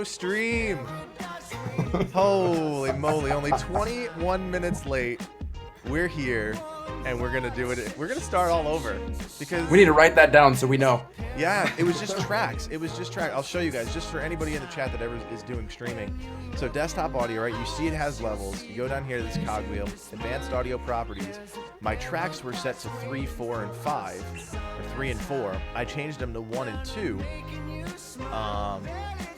Stream. Holy moly, only 21 minutes late. We're here and we're gonna do it. We're gonna start all over because we need to write that down so we know. Yeah, it was just tracks. I'll show you guys just for anybody in the chat that ever is doing streaming. So desktop audio, right? You see it has levels. You go down here to this cogwheel, advanced audio properties. My tracks were set to 3, 4, and 5, or 3 and 4. I changed them to 1 and 2.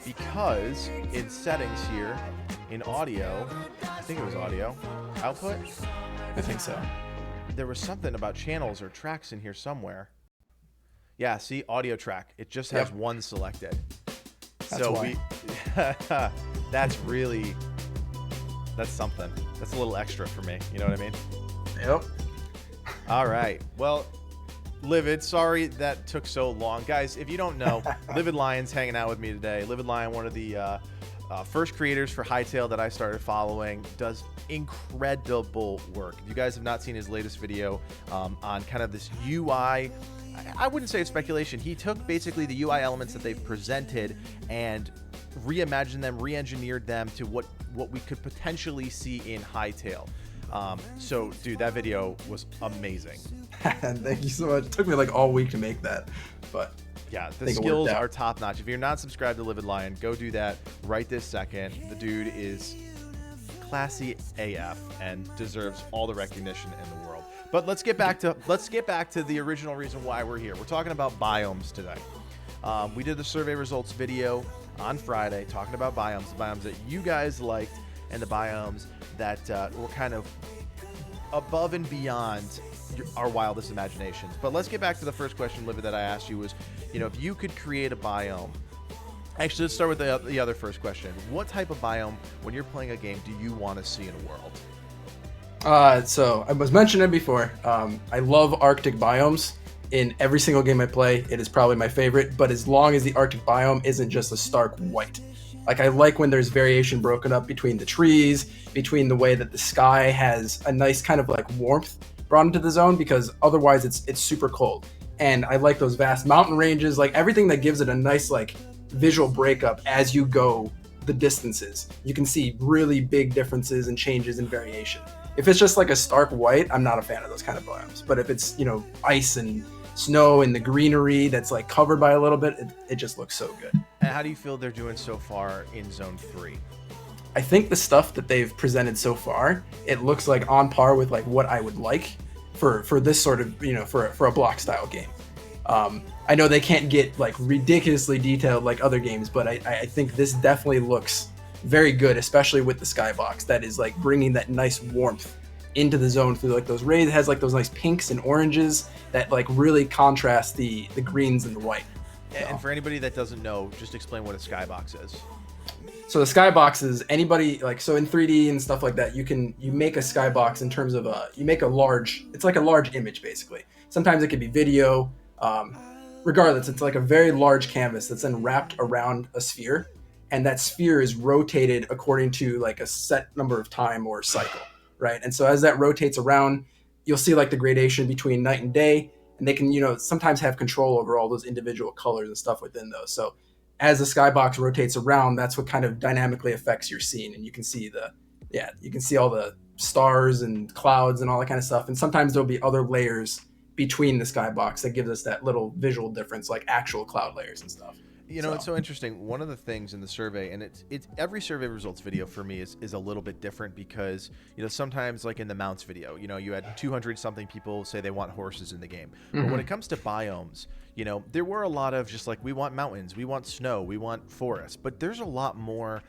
Because in settings here, in audio, I think it was audio, output? I think so. There was something about channels or tracks in here somewhere. Yeah, see, audio track. It just has one selected. That's why. That's something. That's a little extra for me. You know what I mean? Yep. All right. Well, Livid, sorry that took so long. Guys, if you don't know, LividLion's hanging out with me today. LividLion, one of the first creators for Hytale that I started following, does incredible work. If you guys have not seen his latest video on kind of this UI, I wouldn't say it's speculation. He took basically the UI elements that they've presented and reimagined them, re-engineered them to what we could potentially see in Hytale. So, dude, that video was amazing. Thank you so much. It took me like all week to make that, but yeah, the skills are top notch. If you're not subscribed to LividLion, go do that right this second. The dude is classy AF and deserves all the recognition in the world. But let's get back to the original reason why we're here. We're talking about biomes today. We did the survey results video on Friday talking about biomes, the biomes that you guys liked and the biomes that were kind of above and beyond our wildest imaginations. But let's get back to the first question, Livy, that I asked you was, if you could create a biome. Actually, let's start with the other first question. What type of biome, when you're playing a game, do you want to see in a world? So I was mentioning it before. I love Arctic biomes. In every single game I play, it is probably my favorite. But as long as the Arctic biome isn't just a stark white. Like, I like when there's variation broken up between the trees, between the way that the sky has a nice kind of like warmth brought into the zone, because otherwise it's super cold. And I like those vast mountain ranges, like everything that gives it a nice like visual breakup as you go the distances. You can see really big differences and changes in variation. If it's just like a stark white, I'm not a fan of those kind of biomes. But if it's, ice and snow and the greenery that's like covered by a little bit, it just looks so good. And how do you feel they're doing so far in Zone 3? I think the stuff that they've presented so far, it looks like on par with like what I would like for this sort of, for a block style game. I know they can't get like ridiculously detailed like other games, but I think this definitely looks very good, especially with the skybox that is like bringing that nice warmth into the zone through like those rays. It has like those nice pinks and oranges that like really contrast the greens and the white. So. And for anybody that doesn't know, just explain what a skybox is. So the skyboxes, anybody like, so in 3D and stuff like that, you make a skybox in terms of it's like a large image basically. Sometimes it could be video. Regardless, it's like a very large canvas that's then wrapped around a sphere, and that sphere is rotated according to like a set number of time or cycle, right? And so as that rotates around, you'll see like the gradation between night and day, and they can, sometimes have control over all those individual colors and stuff within those. So as the skybox rotates around, that's what kind of dynamically affects your scene, and you can see all the stars and clouds and all that kind of stuff. And sometimes there'll be other layers between the skybox that gives us that little visual difference, like actual cloud layers and stuff. It's so interesting. One of the things in the survey, and it's every survey results video for me is a little bit different because, sometimes like in the mounts video, you had 200 something people say they want horses in the game. Mm-hmm. But when it comes to biomes, there were a lot of just like, we want mountains, we want snow, we want forests, but there's a lot more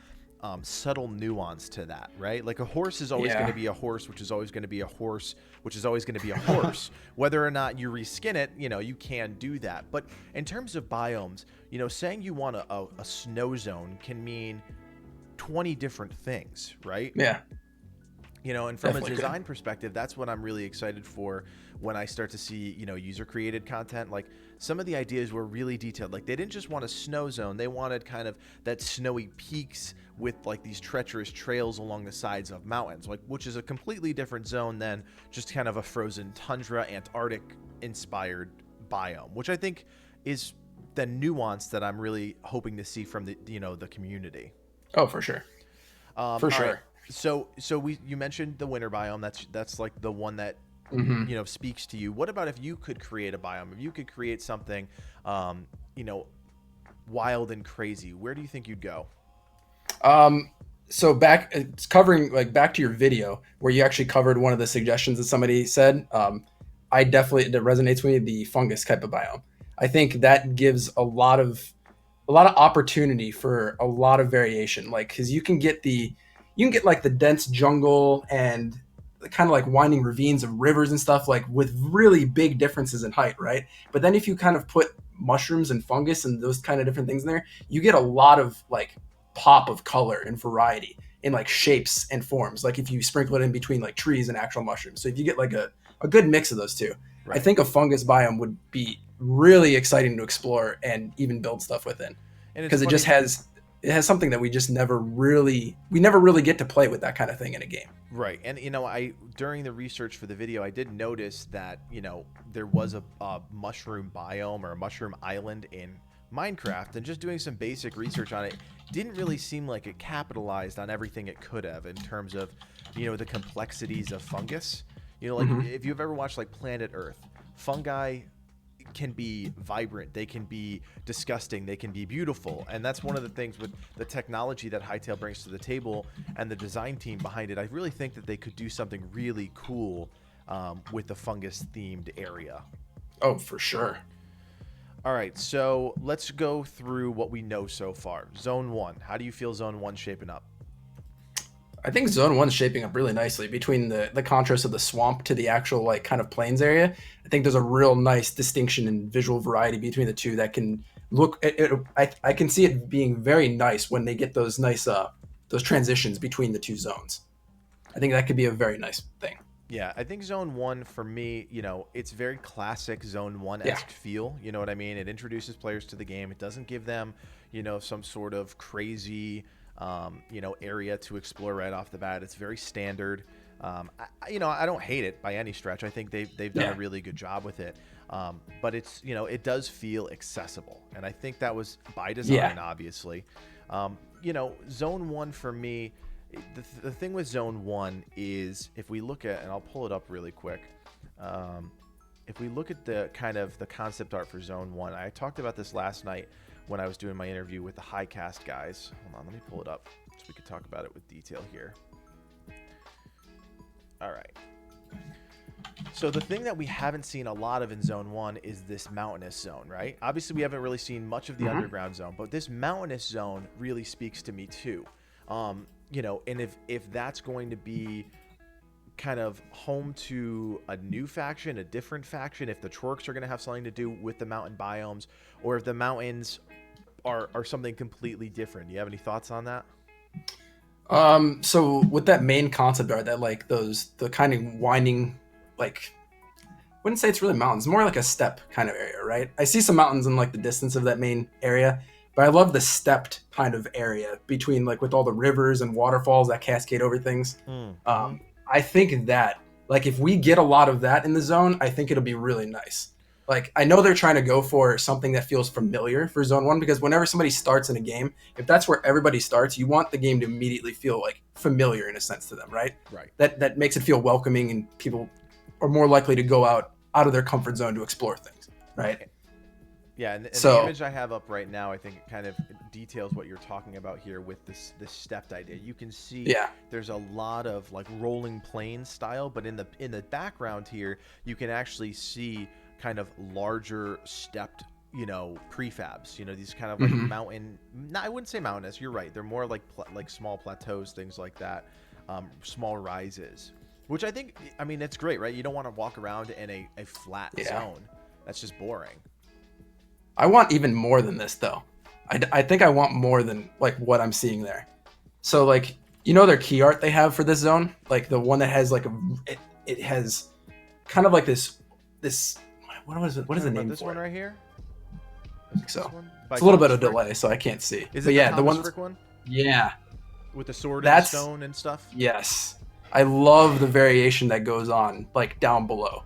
subtle nuance to that, right? Like a horse is always going to be a horse, which is always going to be a horse, which is always going to be a horse. Whether or not you reskin it, you can do that. But in terms of biomes, saying you want a snow zone can mean 20 different things, right? Yeah. And from Definitely a design perspective, that's what I'm really excited for when I start to see, user created content. Like some of the ideas were really detailed. Like they didn't just want a snow zone. They wanted kind of that snowy peaks with like these treacherous trails along the sides of mountains, like which is a completely different zone than just kind of a frozen tundra, Antarctic inspired biome, which I think is nuance that I'm really hoping to see from the community. Oh, for sure. For sure. Right. So you mentioned the winter biome. That's like the one that speaks to you. What about if you could create a biome? If you could create something, wild and crazy, where do you think you'd go? So it's covering like back to your video where you actually covered one of the suggestions that somebody said. That resonates with me, the fungus type of biome. I think that gives a lot of opportunity for a lot of variation. Like, because you can get like the dense jungle and kind of like winding ravines of rivers and stuff, like with really big differences in height, right? But then if you kind of put mushrooms and fungus and those kind of different things in there, you get a lot of like pop of color and variety in like shapes and forms, like if you sprinkle it in between like trees and actual mushrooms. So if you get like a good mix of those two, right. I think a fungus biome would be really exciting to explore and even build stuff within, because it has something that we never really get to play with that kind of thing in a game. Right. And during the research for the video, I did notice that there was a mushroom biome or a mushroom island in Minecraft, and just doing some basic research on it didn't really seem like it capitalized on everything it could have in terms of the complexities of fungus. If you've ever watched like Planet Earth, fungi can be vibrant, they can be disgusting, they can be beautiful, and that's one of the things with the technology that Hytale brings to the table and the design team behind it. I really think that they could do something really cool with the fungus themed area. Oh, for sure. All right, so let's go through what we know so far. Zone 1. How do you feel Zone 1 shaping up? I think Zone 1 is shaping up really nicely between the contrast of the swamp to the actual like kind of plains area. I think there's a real nice distinction and visual variety between the two that can look. I can see it being very nice when they get those nice those transitions between the two zones. I think that could be a very nice thing. Yeah, I think Zone 1 for me, it's very classic Zone 1-esque feel. You know what I mean? It introduces players to the game. It doesn't give them, some sort of crazy, area to explore right off the bat. It's very standard. I don't hate it by any stretch. I think they've done a really good job with it. But it's, it does feel accessible. And I think that was by design, obviously. Zone 1 for me, the thing with Zone 1 is, if we look at, and I'll pull it up really quick. If we look at the kind of the concept art for Zone 1, I talked about this last night when I was doing my interview with the Highcast guys. Hold on, let me pull it up so we could talk about it with detail here. All right. So the thing that we haven't seen a lot of in Zone 1 is this mountainous zone, right? Obviously, we haven't really seen much of the underground zone, but this mountainous zone really speaks to me too. And if that's going to be kind of home to a new faction, a different faction, if the Chorks are going to have something to do with the mountain biomes, or if the mountains are something completely different. Do you have any thoughts on that? So with that main concept art, that like the kind of winding, like, I wouldn't say it's really mountains, more like a steppe kind of area, right? I see some mountains in like the distance of that main area, but I love the stepped kind of area between, like, with all the rivers and waterfalls that cascade over things. I think that, like, if we get a lot of that in the zone, I think it'll be really nice. Like, I know they're trying to go for something that feels familiar for Zone 1, because whenever somebody starts in a game, if that's where everybody starts, you want the game to immediately feel, like, familiar in a sense to them, right? Right. That makes it feel welcoming, and people are more likely to go out of their comfort zone to explore things, right? Yeah, and the image I have up right now, I think it kind of details what you're talking about here with this stepped idea. You can see there's a lot of like rolling plain style, but in the background here, you can actually see kind of larger stepped, prefabs. These kind of like mountain. No, I wouldn't say mountainous. You're right. They're more like small plateaus, things like that, small rises. Which I think, it's great, right? You don't want to walk around in a flat zone. That's just boring. I want even more than this, though. I think I want more than like what I'm seeing there. So, like, their key art they have for this zone, like the one that has like it has kind of like this what is the name this for one it? Right here? I think so. It's a little bit of delay, so I can't see. Is it the one? Yeah. With the sword and the stone and stuff? Yes. I love the variation that goes on, like, down below.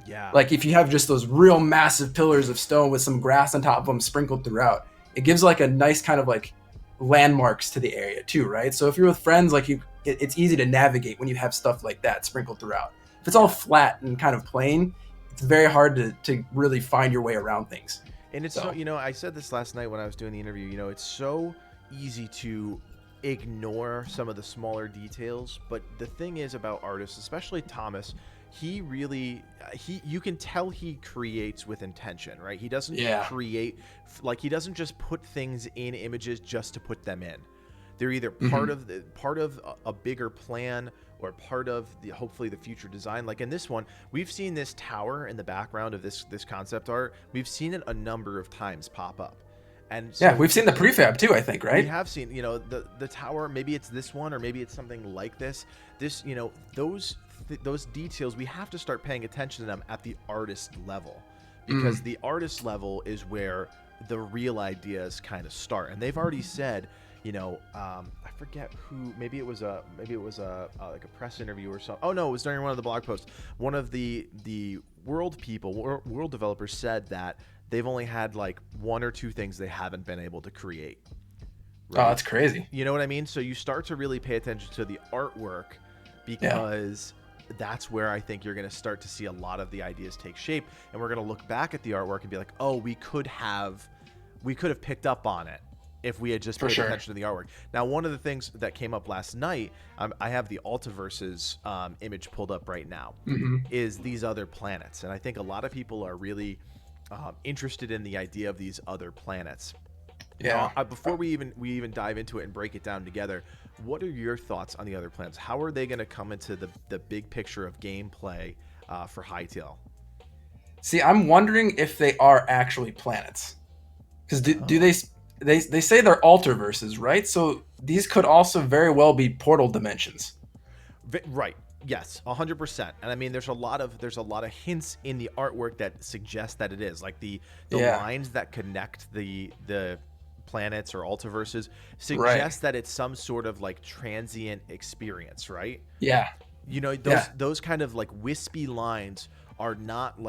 Yeah. Like if you have just those real massive pillars of stone with some grass on top of them sprinkled throughout, it gives like a nice kind of like landmarks to the area too, right? So if you're with friends, like it's easy to navigate when you have stuff like that sprinkled throughout. If it's all flat and kind of plain, it's very hard to really find your way around things. And it's so, I said this last night when I was doing the interview, it's so easy to ignore some of the smaller details, but the thing is about artists, especially Thomas, he really you can tell he creates with intention, right? He doesn't create, like, he doesn't just put things in images just to put them in. They're either part of a bigger plan or part of hopefully the future design. Like in this one, we've seen this tower in the background of this concept art. We've seen it a number of times pop up. And so we've seen the prefab too, I think, right? We have seen, the tower, maybe it's this one or maybe it's something like this. This, those details, we have to start paying attention to them at the artist level, because the artist level is where the real ideas kind of start. And they've already said, I forget who, maybe it was a like a press interview or something. Oh no, it was during one of the blog posts. One of the world developers said that they've only had like one or two things they haven't been able to create. Right? Oh, that's crazy. You know what I mean? So you start to really pay attention to the artwork, because that's where I think you're going to start to see a lot of the ideas take shape. And we're going to look back at the artwork and be like, oh, we could have picked up on it if we had just paid attention to the artwork. Now, one of the things that came up last night, I have the Altiverse's image pulled up right now, is these other planets. And I think a lot of people are really interested in the idea of these other planets. Yeah. Now, before we even dive into it and break it down together, what are your thoughts on the other planets? How are they going to come into the big picture of gameplay for Hytale? See, I'm wondering if they are actually planets, because do they say they're Altiverses, right? So these could also very well be portal dimensions. Right. Yes, 100%. And I mean, there's a lot of hints in the artwork that suggest that it is, like the lines that connect the planets or Altiverses suggest that it's some sort of like transient experience, right? Yeah. Those kind of like wispy lines are not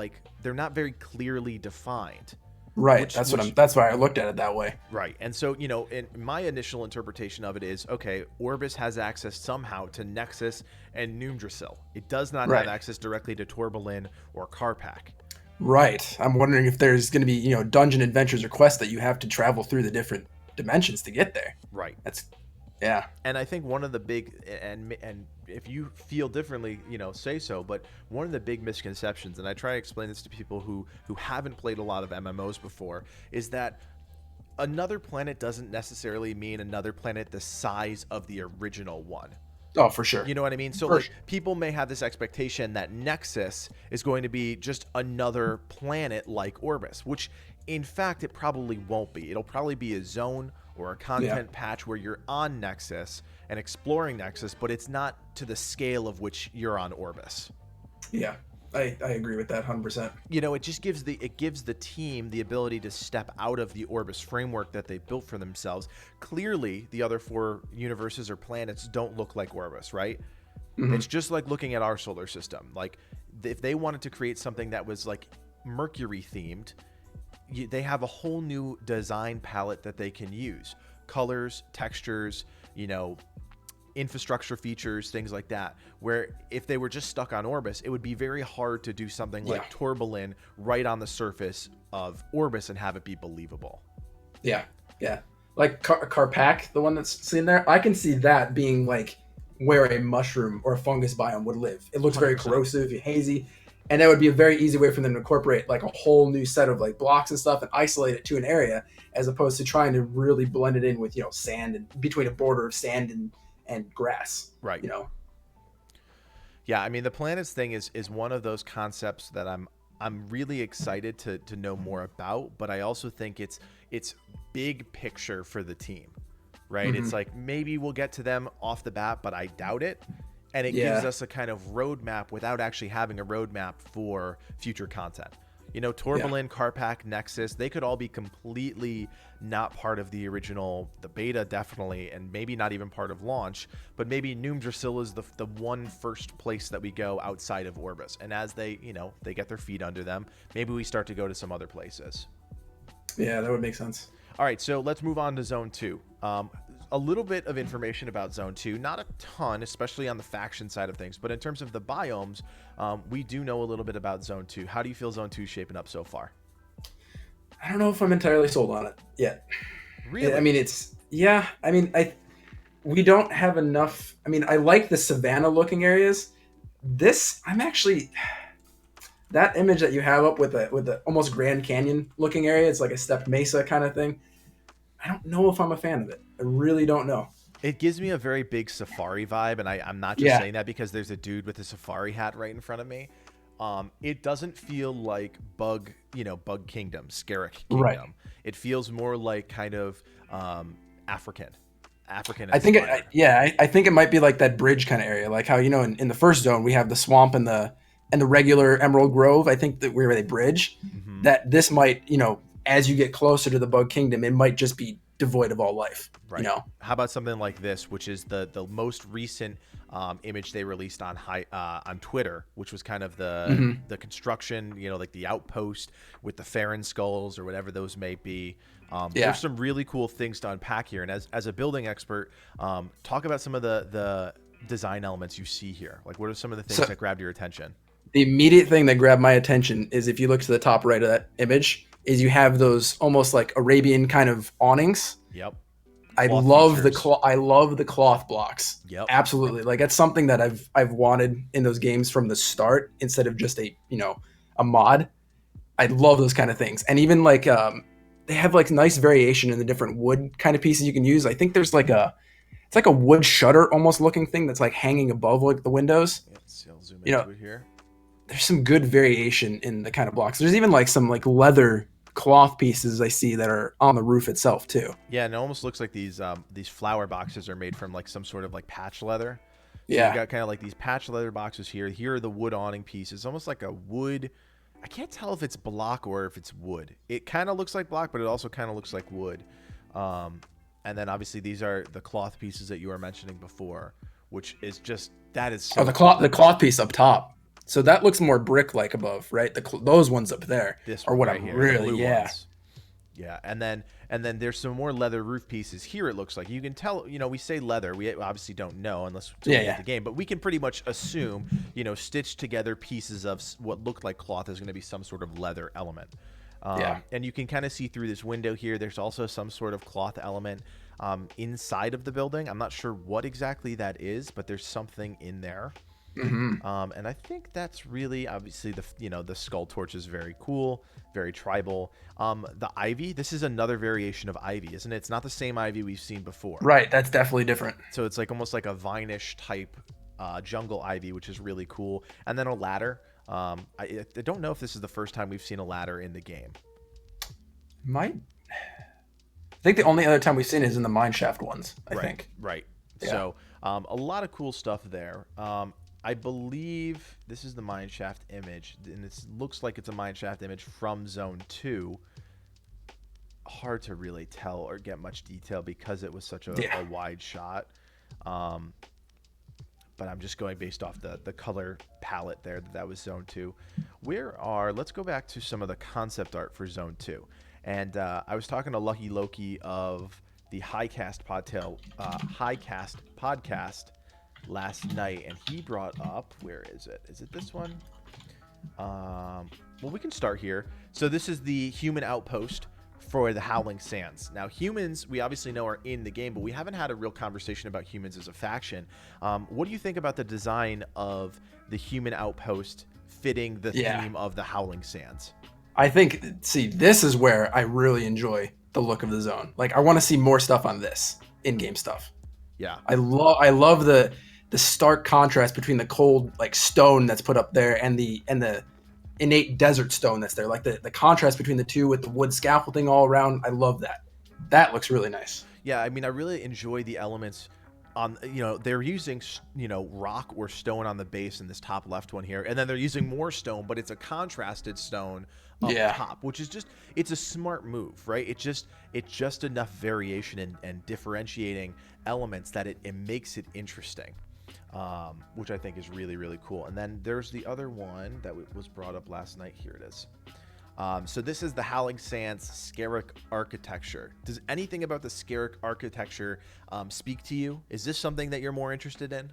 they're not very clearly defined. Right. That's why I looked at it that way. Right. And so, in my initial interpretation of it is, okay, Orbis has access somehow to Nexus and Numdrassil. It does not have access directly to Tourbalin or Karpak. Right. I'm wondering if there's going to be, dungeon adventures or quests that you have to travel through the different dimensions to get there. Right. Yeah. And I think one of the big, and if you feel differently, say so, but one of the big misconceptions, and I try to explain this to people who haven't played a lot of MMOs before, is that another planet doesn't necessarily mean another planet the size of the original one. Oh, for sure. You know what I mean? So people may have this expectation that Nexus is going to be just another planet like Orbis, which in fact it probably won't be. It'll probably be a zone or a content patch where you're on Nexus and exploring Nexus, but it's not to the scale of which you're on Orbis. Yeah, I agree with that 100%. It just gives the team the ability to step out of the Orbis framework that they built for themselves. Clearly, the other 4 universes or planets don't look like Orbis, right? It's just like looking at our solar system. Like, if they wanted to create something that was like Mercury themed, they have a whole new design palette that they can use. Colors, textures, infrastructure features, things like that, where if they were just stuck on Orbis, it would be very hard to do something like Tourbalin right on the surface of Orbis and have it be believable. Yeah. Like Karpak, the one that's seen there, I can see that being like where a mushroom or a fungus biome would live. It looks 100%. Very corrosive, hazy, and that would be a very easy way for them to incorporate like a whole new set of like blocks and stuff and isolate it to an area, as opposed to trying to really blend it in with sand and between a border of sand and grass. Right. Yeah, I mean, the planets thing is one of those concepts that I'm really excited to know more about, but I also think it's big picture for the team, right? It's like maybe we'll get to them off the bat, but I doubt it. And it gives us a kind of roadmap without actually having a roadmap for future content. You know, Tourmaline, Carpac, Nexus, they could all be completely not part of the original, the beta definitely, and maybe not even part of launch, but maybe Noomdrassil is the one first place that we go outside of Orbis. And as they, you know, they get their feet under them, maybe we start to go to some other places. Yeah, that would make sense. All right, so let's move on to Zone 2. A little bit of information about Zone 2, not a ton, especially on the faction side of things, but in terms of the biomes, we do know a little bit about Zone 2. How do you feel Zone 2 is shaping up so far? I don't know if I'm entirely sold on it yet. Really? I mean, we don't have enough. I mean, I like the savanna looking areas. That image that you have up with the almost Grand Canyon looking area, it's like a stepped mesa kind of thing. I don't know if I'm a fan of it. I really don't know. It gives me a very big safari vibe, and I'm not just saying that because there's a dude with a safari hat right in front of me. It doesn't feel like Bug Kingdom, Scarrick Kingdom. Right. It feels more like kind of African. I think I think it might be like that bridge kind of area, like how, you know, in the first zone we have the swamp and the regular Emerald Grove. I think that where they bridge, that this might, you know, as you get closer to the Bug Kingdom, it might just be devoid of all life. Right. You know? How about something like this, which is the most recent image they released on Twitter, which was kind of the construction, you know, like the outpost with the Farron skulls or whatever those may be. There's some really cool things to unpack here. And as a building expert, talk about some of the design elements you see here. Like, what are some of the things that grabbed your attention? The immediate thing that grabbed my attention is, if you look to the top right of that image, is you have those almost like Arabian kind of awnings. Yep. I love the cloth blocks. Yep. Absolutely. Like, that's something that I've wanted in those games from the start, instead of just a mod. I love those kind of things. And even like they have like nice variation in the different wood kind of pieces you can use. I think there's like it's like a wood shutter almost looking thing that's like hanging above like the windows. Yeah, so I'll zoom into it here. There's some good variation in the kind of blocks. There's even like some like leather cloth pieces I see that are on the roof itself too. Yeah, and it almost looks like these flower boxes are made from like some sort of like patch leather. So yeah. You got kind of like these patch leather boxes here. Here are the wood awning pieces. Almost like a wood. I can't tell if it's block or if it's wood. It kind of looks like block, but it also kind of looks like wood. And then obviously these are the cloth pieces that you were mentioning before, which is just, that is so the cloth piece up top. So that looks more brick-like above, right? Those ones up there are what I'm really, ones. Yeah, and then there's some more leather roof pieces here. It looks like you can tell. You know, we say leather. We obviously don't know unless we get the game, but we can pretty much assume, you know, stitched together pieces of what looked like cloth is going to be some sort of leather element. And you can kind of see through this window here. There's also some sort of cloth element inside of the building. I'm not sure what exactly that is, but there's something in there. And I think that's really, obviously, the skull torch is very cool, very tribal. The ivy, this is another variation of ivy, isn't it? It's not the same ivy we've seen before. Right, that's definitely different. So it's like almost like a vine-ish type jungle ivy, which is really cool. And then a ladder. I don't know if this is the first time we've seen a ladder in the game. I think the only other time we've seen it is in the mineshaft ones, I think. Right. Yeah. So a lot of cool stuff there. I believe this is the mineshaft image, and it looks like it's a mineshaft image from Zone 2. Hard to really tell or get much detail because it was such a wide shot. But I'm just going based off the color palette there. That was Zone 2. Let's go back to some of the concept art for Zone 2. And I was talking to Lucky Loki of the Highcast podcast last night, and he brought up, where is it? Is it this one? Well, we can start here. So this is the human outpost for the Howling Sands. Now, humans, we obviously know, are in the game, but we haven't had a real conversation about humans as a faction. What do you think about the design of the human outpost fitting the theme of the Howling Sands? I think, this is where I really enjoy the look of the zone. Like, I want to see more stuff on this in-game stuff. Yeah. I love the stark contrast between the cold, like, stone that's put up there and the innate desert stone that's there. Like, the contrast between the two with the wood scaffolding all around. I love that. That looks really nice. Yeah, I mean, I really enjoy the elements on, they're using, rock or stone on the base in this top left one here, and then they're using more stone, but it's a contrasted stone up Yeah. top, which is just, it's a smart move, right? It's just enough variation and differentiating elements that it makes it interesting, which I think is really, really cool. And then there's the other one that was brought up last night. Here it is. So this is the Howling Sands Skerrick architecture. Does anything about the Skerrick architecture speak to you? Is this something that you're more interested in?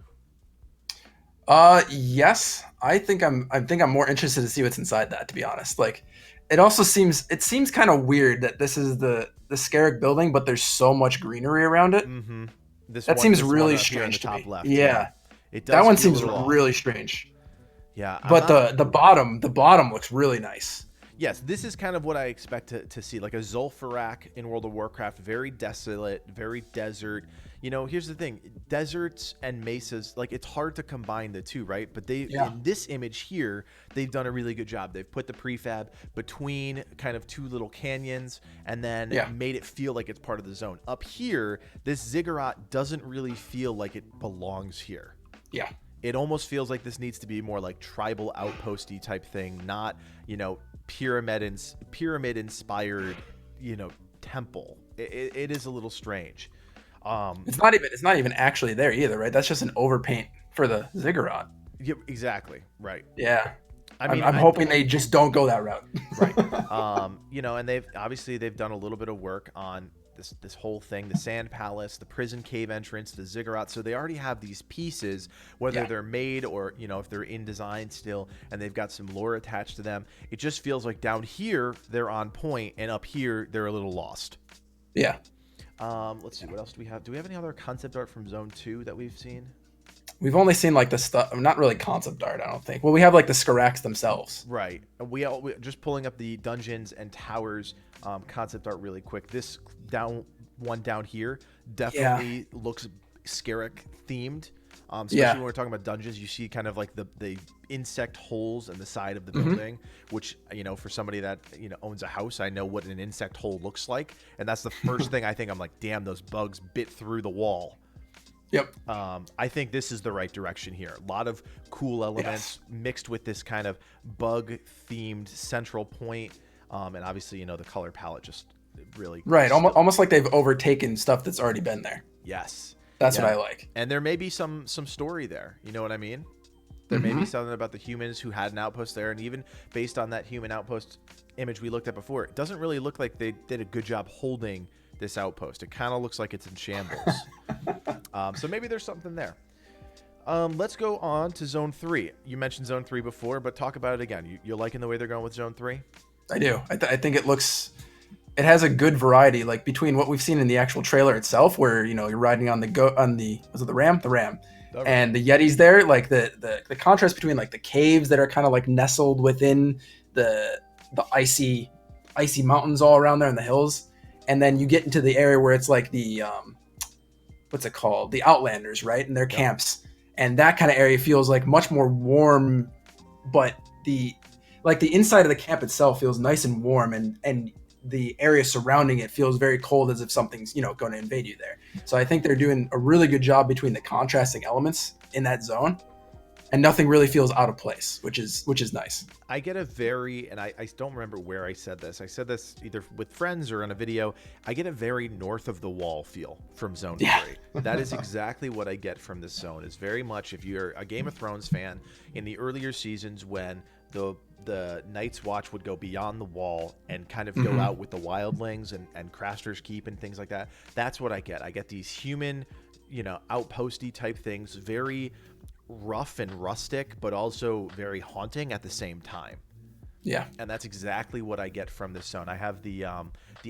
Yes. I think I'm more interested to see what's inside that, to be honest. Like, it seems kind of weird that this is the Skerrick building, but there's so much greenery around it. Mm-hmm. That seems this really one up here in the strange to top me. left. Yeah. It does That one feel a seems little off. really strange. Yeah. But the bottom looks really nice. Yes, this is kind of what I expect to see, like a Zul'Farrak in World of Warcraft, very desolate, very desert. Here's the thing, deserts and mesas, like, it's hard to combine the two, right? But in this image here, they've done a really good job. They've put the prefab between kind of two little canyons and then made it feel like it's part of the zone. Up here, this ziggurat doesn't really feel like it belongs here. Yeah. It almost feels like this needs to be more like tribal outposty type thing, not, pyramid inspired, temple. It is a little strange. It's not even actually there either, right? That's just an overpaint for the ziggurat. Yeah, exactly. Right. Yeah. I'm hoping they just don't go that route. Right. And they've done a little bit of work on this whole thing, the Sand Palace, the prison cave entrance, the ziggurat. So they already have these pieces, whether they're made or, if they're in design still, and they've got some lore attached to them. It just feels like down here, they're on point, and up here, they're a little lost. Yeah. Let's see, what else do we have? Do we have any other concept art from Zone 2 that we've seen? We've only seen like the stuff, not really concept art, I don't think. Well, we have like the Skerracks themselves. Right. We just pulling up the dungeons and towers concept art really quick. This one down here definitely looks Skerrick themed. Especially when we're talking about dungeons, you see kind of like the insect holes in the side of the building, which, for somebody that, owns a house, I know what an insect hole looks like. And that's the first thing I think. I'm like, damn, those bugs bit through the wall. Yep. I think this is the right direction here. A lot of cool elements mixed with this kind of bug-themed central point. And obviously, the color palette just really... Right, almost like they've overtaken stuff that's already been there. Yes. That's what I like. And there may be some story there. You know what I mean? There may be something about the humans who had an outpost there. And even based on that human outpost image we looked at before, it doesn't really look like they did a good job holding this outpost. It kind of looks like it's in shambles. So maybe there's something there. Let's go on to Zone 3. You mentioned Zone 3 before, but talk about it again. You're liking the way they're going with Zone 3? I do. I think it has a good variety, like between what we've seen in the actual trailer itself, where you're riding on was it the ram, and the Yetis there, like the contrast between like the caves that are kind of like nestled within the icy mountains all around there in the hills, and then you get into the area where it's like the what's it called, the Outlanders, right, and their camps, and that kind of area feels like much more warm, but the inside of the camp itself feels nice and warm, and the area surrounding it feels very cold, as if something's going to invade you there. So I think they're doing a really good job between the contrasting elements in that zone, and nothing really feels out of place, which is nice. I get a very, and I don't remember where I said this. I said this either with friends or in a video. I get a very north of the wall feel from Zone 3. That is exactly what I get from this zone. Is very much, if you're a Game of Thrones fan, in the earlier seasons when the Night's Watch would go beyond the wall and kind of go out with the wildlings and Craster's Keep and things like that. That's what I get. I get these human, outposty type things, very rough and rustic, but also very haunting at the same time. Yeah. And that's exactly what I get from this zone. I have the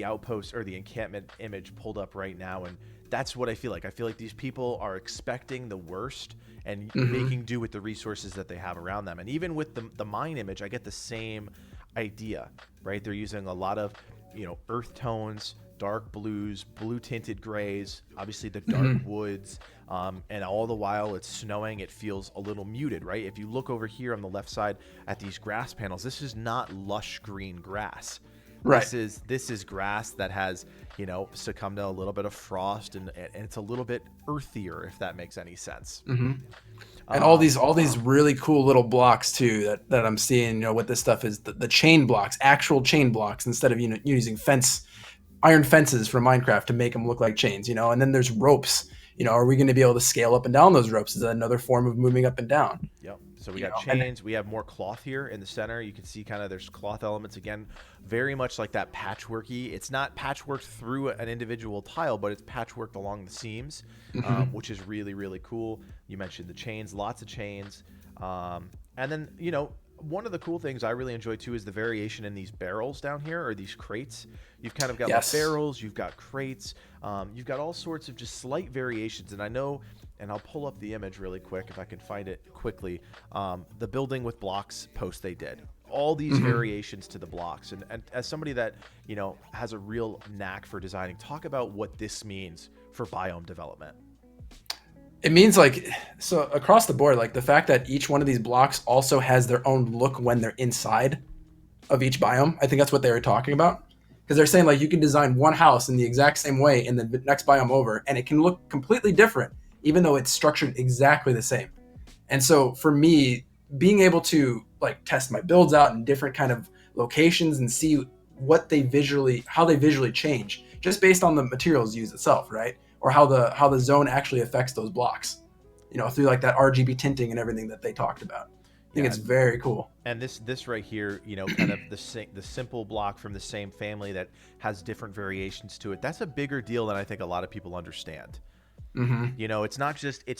outpost or the encampment image pulled up right now, and that's what I feel like. I feel like these people are expecting the worst and making do with the resources that they have around them. And even with the mine image, I get the same idea, right? They're using a lot of, earth tones, dark blues, blue tinted grays, obviously the dark woods, and all the while it's snowing, it feels a little muted, right? If you look over here on the left side at these grass panels, this is not lush green grass. Right. This is grass that has, succumbed to a little bit of frost, and it's a little bit earthier, if that makes any sense. Mm-hmm. And all these really cool little blocks too that I'm seeing, what this stuff is, the chain blocks, actual chain blocks, instead of using iron fences from Minecraft to make them look like chains, and then there's ropes. Are we going to be able to scale up and down those ropes? Is that another form of moving up and down? Yep. So we got chains. We have more cloth here in the center. You can see kind of there's cloth elements again, very much like that patchworky. It's not patchworked through an individual tile, but it's patchworked along the seams, which is really, really cool. You mentioned the chains, lots of chains. And then, one of the cool things I really enjoy too is the variation in these barrels down here, or these crates. You've kind of got like barrels, you've got crates, you've got all sorts of just slight variations. And I know, and I'll pull up the image really quick if I can find it quickly, the building with blocks post they did. All these variations to the blocks. And as somebody that, has a real knack for designing, talk about what this means for biome development. It means so across the board, the fact that each one of these blocks also has their own look when they're inside of each biome. I think that's what they were talking about, because they're saying you can design one house in the exact same way in the next biome over, and it can look completely different, even though it's structured exactly the same. And so for me, being able to test my builds out in different kind of locations and see how they visually change just based on the materials used itself, right? Or how the zone actually affects those blocks, through that RGB tinting and everything that they talked about. I think it's very cool. And this right here, kind of the simple block from the same family that has different variations to it. That's a bigger deal than I think a lot of people understand. It's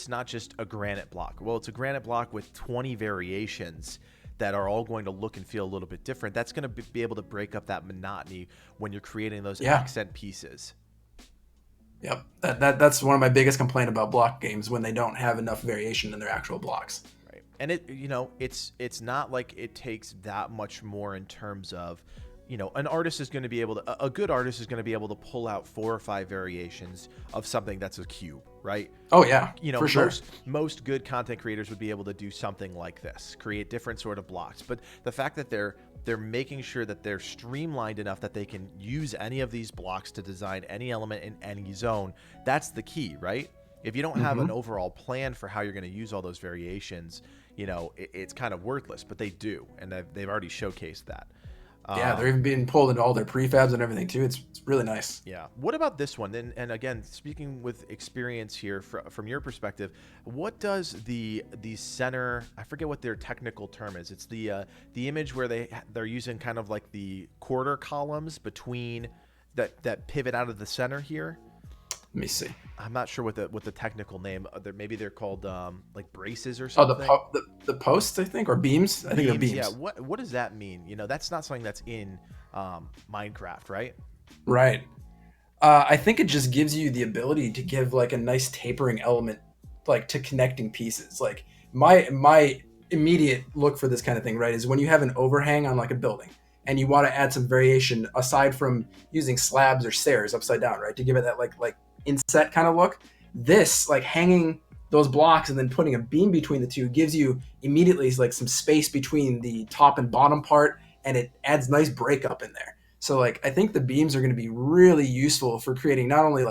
not just a granite block. Well, it's a granite block with 20 variations that are all going to look and feel a little bit different. That's going to be able to break up that monotony when you're creating those accent pieces. Yep, that's one of my biggest complaints about block games, when they don't have enough variation in their actual blocks. Right, and it's not like it takes that much more in terms of, an artist is going to be able to, a good artist is going to be able to pull out 4 or 5 variations of something that's a cube, right? Oh yeah, for sure. Most good content creators would be able to do something like this, create different sort of blocks. But the fact that they're making sure that they're streamlined enough that they can use any of these blocks to design any element in any zone, that's the key, right? If you don't have an overall plan for how you're going to use all those variations, it's kind of worthless. But they do, and they've already showcased that. Yeah, they're even being pulled into all their prefabs and everything too. It's really nice. Yeah. What about this one? And again, speaking with experience here from your perspective, what does the center? I forget what their technical term is. It's the image where they're using kind of like the quarter columns between that pivot out of the center here. Let me see. I'm not sure what the technical name. Maybe they're called like braces or something. Oh, the posts, I think, or beams. I think they're beams. Yeah. What does that mean? That's not something that's in Minecraft, right? Right. I think it just gives you the ability to give a nice tapering element, to connecting pieces. My immediate look for this kind of thing, right, is when you have an overhang on a building and you want to add some variation aside from using slabs or stairs upside down, right, to give it that like inset kind of look. This hanging those blocks and then putting a beam between the two gives you immediately some space between the top and bottom part, and it adds nice breakup in there. So I think the beams are going to be really useful for creating not only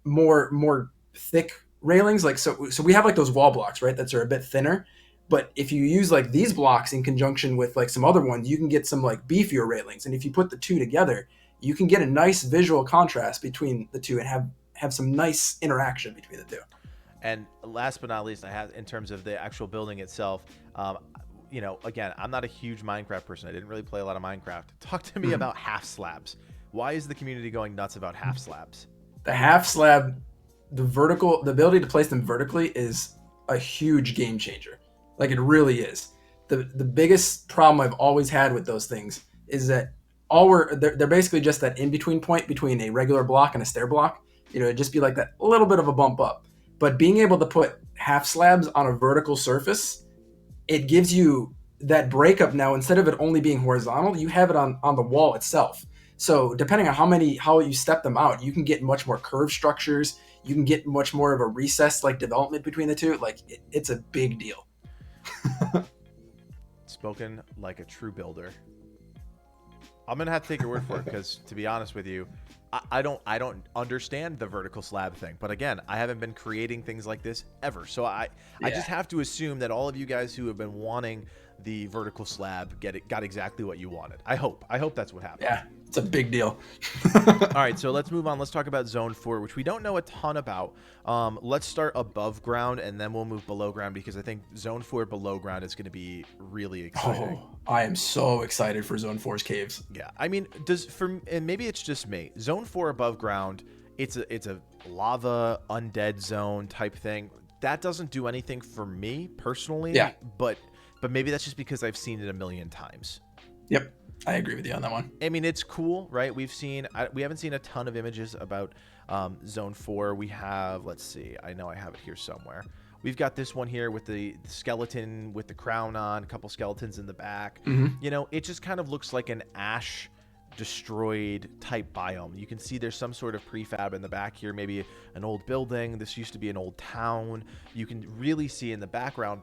more thick railings, so we have those wall blocks, right, that are a bit thinner, but if you use these blocks in conjunction with some other ones, you can get some beefier railings. And if you put the two together, you can get a nice visual contrast between the two and have some nice interaction between the two. And last but not least, I have in terms of the actual building itself. Again, I'm not a huge Minecraft person. I didn't really play a lot of Minecraft. Talk to me about half slabs. Why is the community going nuts about half slabs? The half slab, the ability to place them vertically is a huge game changer. It really is. The biggest problem I've always had with those things is that they're basically just that in-between point between a regular block and a stair block. It'd just be that little bit of a bump up. But being able to put half slabs on a vertical surface, it gives you that breakup now. Instead of it only being horizontal, you have it on the wall itself. So depending on how you step them out, you can get much more curved structures. You can get much more of a recessed development between the two. It's a big deal. Spoken like a true builder. I'm gonna have to take your word for it because, to be honest with you, I don't understand the vertical slab thing. But again, I haven't been creating things like this ever, so I just have to assume that all of you guys who have been wanting the vertical slab got exactly what you wanted. I hope that's what happened. Yeah, it's a big deal. All right, so let's move on. Let's talk about Zone 4, which we don't know a ton about. Let's start above ground, and then we'll move below ground, because I think Zone 4 below ground is going to be really exciting. Oh, I am so excited for Zone 4's caves. Yeah, I mean, and maybe it's just me. Zone 4 above ground, it's a lava undead zone type thing. That doesn't do anything for me personally. Yeah. But maybe that's just because I've seen it a million times. Yep, I agree with you on that one. I mean, it's cool, right? We haven't seen a ton of images about Zone 4. We have, let's see, I know I have it here somewhere. We've got this one here with the skeleton with the crown on, a couple skeletons in the back. You know, it just kind of looks like an ash destroyed type biome. You can see there's some sort of prefab in the back here, maybe an old building. This used to be an old town. You can really see in the background,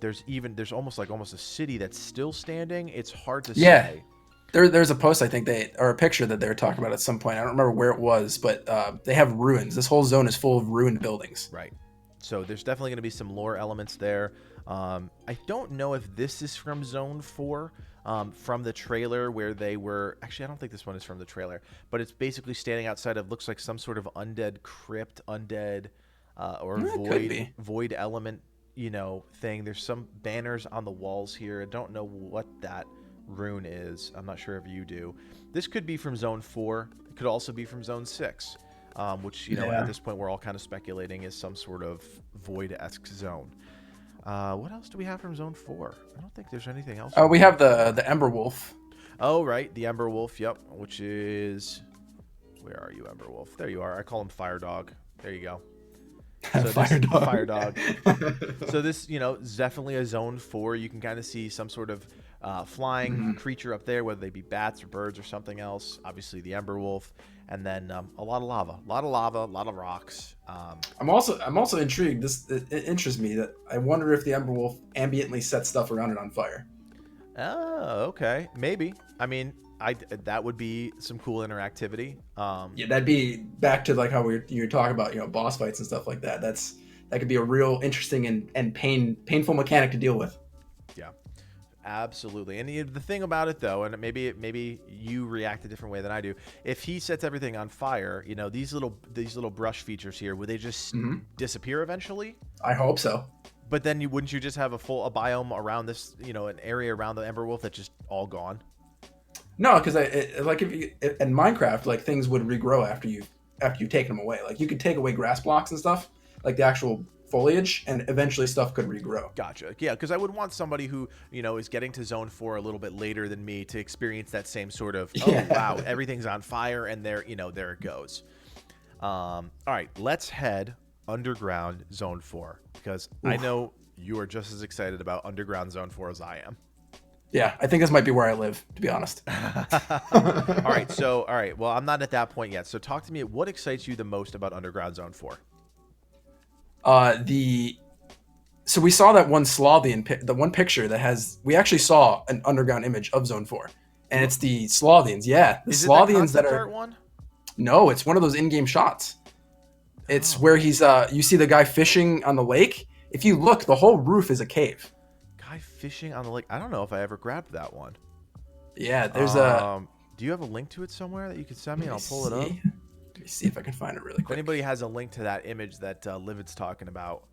there's almost a city that's still standing. It's hard to say. There's a post, I think or a picture that they were talking about at some point. I don't remember where it was, but they have ruins. This whole zone is full of ruined buildings. Right. So there's definitely going to be some lore elements there. I don't know if this is from Zone 4, from the trailer where they were... Actually, I don't think this one is from the trailer, but it's basically standing outside of, looks like some sort of undead crypt, or void element, you know, thing. There's some banners on the walls here. I don't know what that rune is. I'm not sure if you do. This could be from Zone 4. It could also be from Zone 6. Which, you know, at this point we're all kind of speculating is some sort of void-esque zone. What else do we have from Zone 4? I don't think there's anything else. We have the Ember Wolf. Oh, right, the Ember Wolf, yep, which is... Where are you, Ember Wolf? There you are. I call him Fire Dog. There you go. So Fire Dog. So this, you know, is definitely a Zone 4. You can kind of see some sort of flying creature up there, whether they be bats or birds or something else. Obviously, the Ember Wolf. And then a lot of lava, a lot of rocks. I'm also intrigued. It interests me that I wonder if the Ember Wolf ambiently sets stuff around it on fire. Oh, okay, maybe. I mean, that would be some cool interactivity. Yeah, that'd be back to like how you were talking about, you know, boss fights and stuff like that. That could be a real interesting and painful mechanic to deal with. Yeah. Absolutely. And the thing about it, though, and maybe you react a different way than I do. If he sets everything on fire, you know, these little brush features here, would they just disappear eventually? I hope so. But then wouldn't you just have a biome around this, you know, an area around the Ember Wolf that's just all gone? No, because like in Minecraft, like things would regrow after you've taken them away. Like you could take away grass blocks and stuff, like the actual foliage, and eventually stuff could regrow. Gotcha. Yeah, because I would want somebody who, you know, is getting to Zone 4 a little bit later than me to experience that same sort of, wow, everything's on fire, and there it goes. All right, let's head underground Zone 4, because I know you are just as excited about underground Zone 4 as I am. Yeah, I think this might be where I live, to be honest. All right, well, I'm not at that point yet. So talk to me, what excites you the most about underground Zone 4? So we saw that one Slothian, the one picture that has, we actually saw an underground image of Zone 4, and it's the Slothians. Yeah, the Slothians that are. One? No, it's one of those in-game shots. It's where he's you see the guy fishing on the lake. If you look, the whole roof is a cave. Guy fishing on the lake. I don't know if I ever grabbed that one. Yeah, there's do you have a link to it somewhere that you could send me and I'll pull it up? Let me see if I can find it really quick. If anybody has a link to that image that Livid's talking about,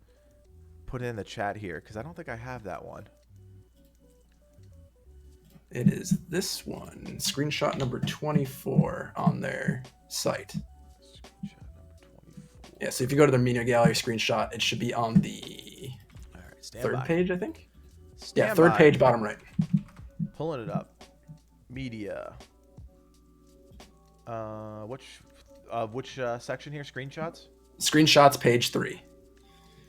put it in the chat here, because I don't think I have that one. It is this one. Screenshot number 24 on their site. Screenshot number 24. Yeah, so if you go to their media gallery screenshot, it should be on the third page, I think. Third page, bottom right. Pulling it up. Media. Which section here? Screenshots? Screenshots, page 3.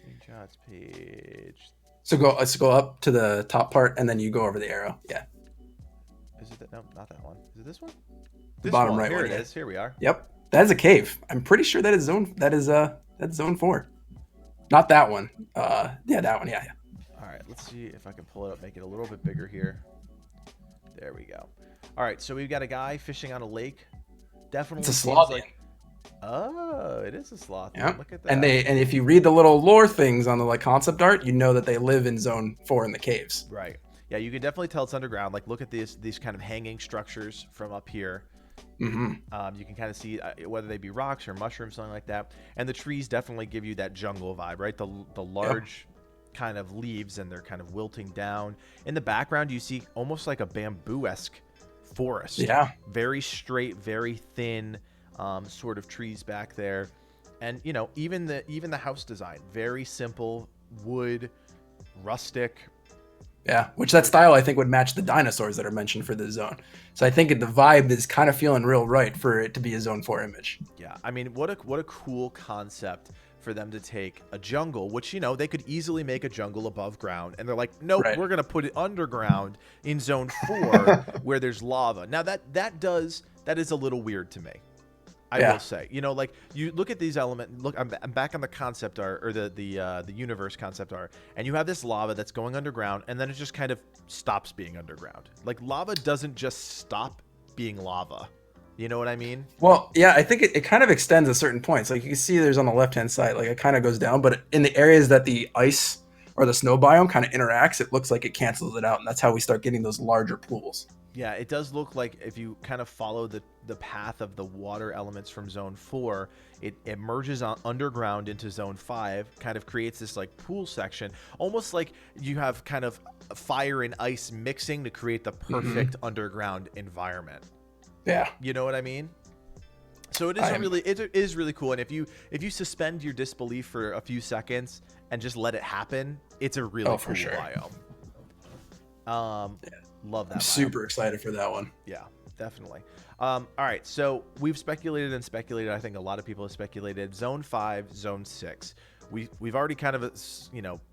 Screenshots, page. So let's go up to the top part, and then you go over the arrow. Yeah. Is it that? No, not that one. Is it this one? The bottom right Here one. It is. Here we are. Yep. That is a cave. I'm pretty sure that's Zone 4. Not that one. Yeah, that one. Yeah. All right. Let's see if I can pull it up, make it a little bit bigger here. There we go. All right, so we've got a guy fishing on a lake. Definitely It's a seems sloth. like, oh, it is a sloth. Yeah. Look at And that. if you read the little lore things on the like concept art, you know that they live in zone 4 in the caves. Right. Yeah, you can definitely tell it's underground. Like, look at these kind of hanging structures from up here. Mm-hmm. You can kind of see whether they be rocks or mushrooms, something like that. And the trees definitely give you that jungle vibe, right? The large kind of leaves, and they're kind of wilting down. In the background, you see almost like a bamboo-esque forest. Yeah. Very straight, very thin sort of trees back there. And, you know, even the house design, very simple, wood, rustic. Yeah, which that style I think would match the dinosaurs that are mentioned for this zone. So I think the vibe is kind of feeling real right for it to be a zone 4 image. Yeah, I mean, what a cool concept for them to take a jungle, which, you know, they could easily make a jungle above ground, and they're like, nope, Right. we're gonna put it underground in zone 4 where there's lava. Now that is a little weird to me. I will say, you know, like, you look at these elements. Look, I'm back on the concept art, or the universe concept art, and you have this lava that's going underground, and then it just kind of stops being underground. Like, lava doesn't just stop being lava. You know what I mean? Well, yeah, I think it kind of extends at certain points. Like you can see there's on the left-hand side, like it kind of goes down, but in the areas that the ice or the snow biome kind of interacts, it looks like it cancels it out, and that's how we start getting those larger pools. Yeah, it does look like if you kind of follow the path of the water elements from zone 4, it merges on underground into zone 5, kind of creates this like pool section, almost like you have kind of fire and ice mixing to create the perfect underground environment. Yeah. You know what I mean? So it is really cool. And if you suspend your disbelief for a few seconds and just let it happen, it's a really cool biome. Love that. I'm super excited for that one. Yeah, definitely. All right, so we've speculated. I think a lot of people have speculated zone 5, zone 6. We've already kind of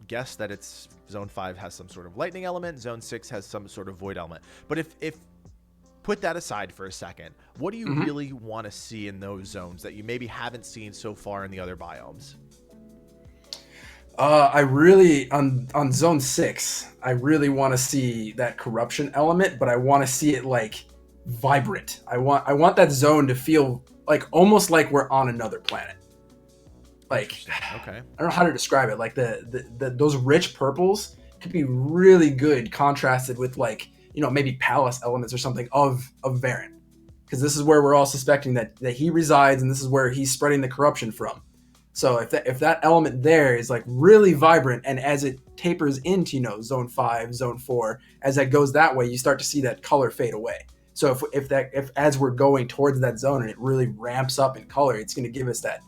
guessed that it's zone 5 has some sort of lightning element, zone 6 has some sort of void element. But if put that aside for a second, what do you really want to see in those zones that you maybe haven't seen so far in the other biomes? I really on zone 6, I really want to see that corruption element, but I want to see it like vibrant. I want that zone to feel like almost like we're on another planet. Like, okay, I don't know how to describe it. Like the those rich purples could be really good contrasted with, like, you know, maybe palace elements or something of Varen, because this is where we're all suspecting that he resides, and this is where he's spreading the corruption from. So if that element there is like really vibrant, and as it tapers into, you know, zone 5, zone 4, as that goes that way, you start to see that color fade away. So if as we're going towards that zone and it really ramps up in color, it's going to give us that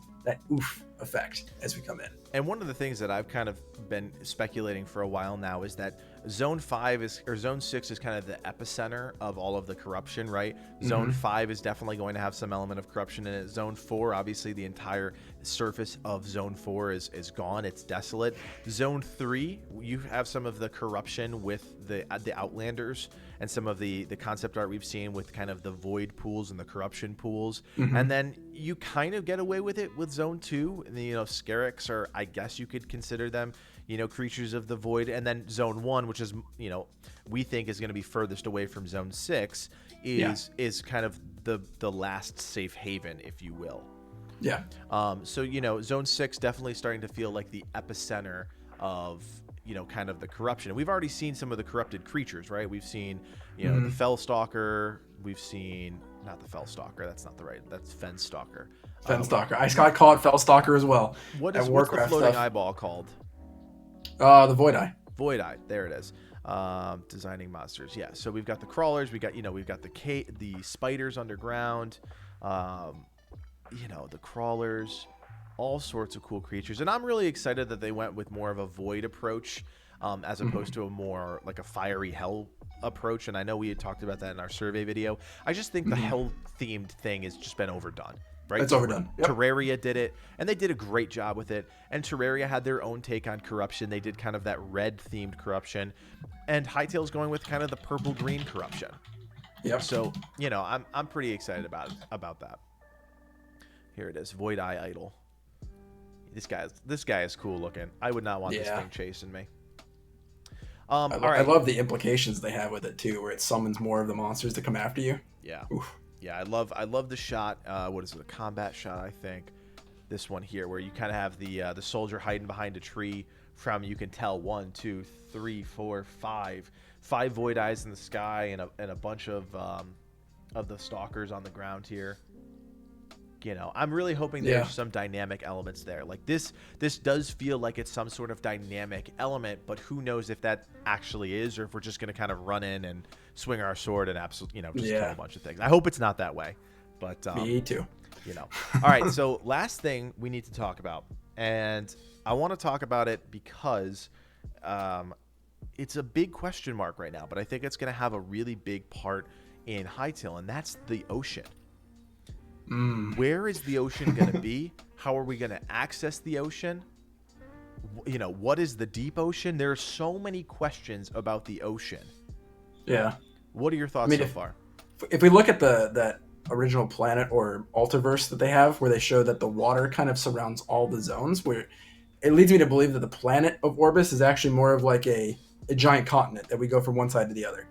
oof effect as we come in. And one of the things that I've kind of been speculating for a while now is that zone 6 is kind of the epicenter of all of the corruption, right? Zone 5 is definitely going to have some element of corruption in it. Zone 4, obviously the entire surface of zone 4 is gone. It's desolate. Zone 3, you have some of the corruption with the Outlanders and some of the concept art we've seen with kind of the void pools and the corruption pools. And then you kind of get away with it with zone 2. And, you know, Scarix, or I guess you could consider them, you know, creatures of the void. And then zone 1, which is, you know, we think is going to be furthest away from zone 6, is kind of the last safe haven, if you will. Yeah. So, you know, zone 6 definitely starting to feel like the epicenter of, you know, kind of the corruption. We've already seen some of the corrupted creatures, right? We've seen, you know, the Fellstalker. We've seen, not the Fellstalker. That's not the right. That's Fenstalker. Fenstalker. I call it Fellstalker as well. What's the floating eyeball called? The Void Eye. Void Eye. There it is. Designing monsters. Yeah. So we've got the crawlers. We've got the spiders underground. You know, the crawlers. All sorts of cool creatures. And I'm really excited that they went with more of a void approach, as opposed to a more like a fiery hell approach. And I know we had talked about that in our survey video. I just think the hell themed thing has just been overdone. Right? It's overdone. Yep. Terraria did it, and they did a great job with it. And Terraria had their own take on corruption. They did kind of that red-themed corruption, and Hytale's going with kind of the purple-green corruption. Yep. So, you know, I'm pretty excited about that. Here it is, Void Eye Idol. This guy is cool looking. I would not want this thing chasing me. All I right. love the implications they have with it too, where it summons more of the monsters to come after you. Yeah. Oof. Yeah, I love the shot. What is it? A combat shot, I think. This one here, where you kind of have the soldier hiding behind a tree. From you can tell 1, 2, 3, 4, 5 void eyes in the sky, and a bunch of the stalkers on the ground here. You know, I'm really hoping there's some dynamic elements there. Like this does feel like it's some sort of dynamic element, but who knows if that actually is, or if we're just going to kind of run in and swing our sword and absolutely, just kill a bunch of things. I hope it's not that way, but Me too. All right, so last thing we need to talk about, and I want to talk about it because it's a big question mark right now, but I think it's going to have a really big part in Hytale, and that's the ocean. Where is the ocean going to be? How are we going to access the ocean? What is the deep ocean? There are so many questions about the ocean. Yeah. What are your thoughts so far? If we look at that original planet or Altiverse that they have, where they show that the water kind of surrounds all the zones, where it leads me to believe that the planet of Orbis is actually more of like a giant continent that we go from one side to the other.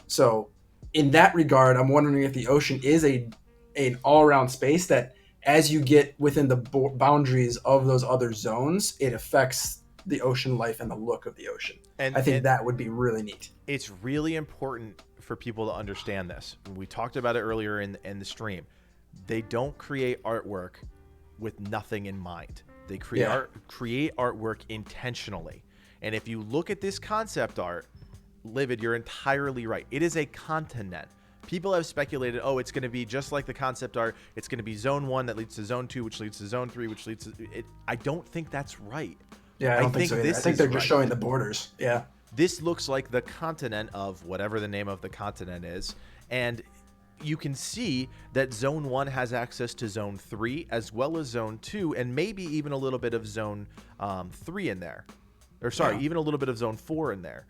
So in that regard, I'm wondering if the ocean is an all-around space that, as you get within the boundaries of those other zones, it affects the ocean life and the look of the ocean. And I think that would be really neat. It's really important for people to understand this. We talked about it earlier in the stream. They don't create artwork with nothing in mind. They create artwork intentionally. And if you look at this concept art, Livid, you're entirely right. It is a continent. People have speculated, it's going to be just like the concept art. It's going to be zone 1 that leads to zone 2, which leads to zone 3, which leads to it. I don't think that's right. Yeah, I don't think so either. I think they're just showing the borders. Yeah. This looks like the continent of whatever the name of the continent is. And you can see that zone 1 has access to zone 3 as well as zone 2, and maybe even a little bit of zone 3 in there. Or sorry, even a little bit of zone 4 in there.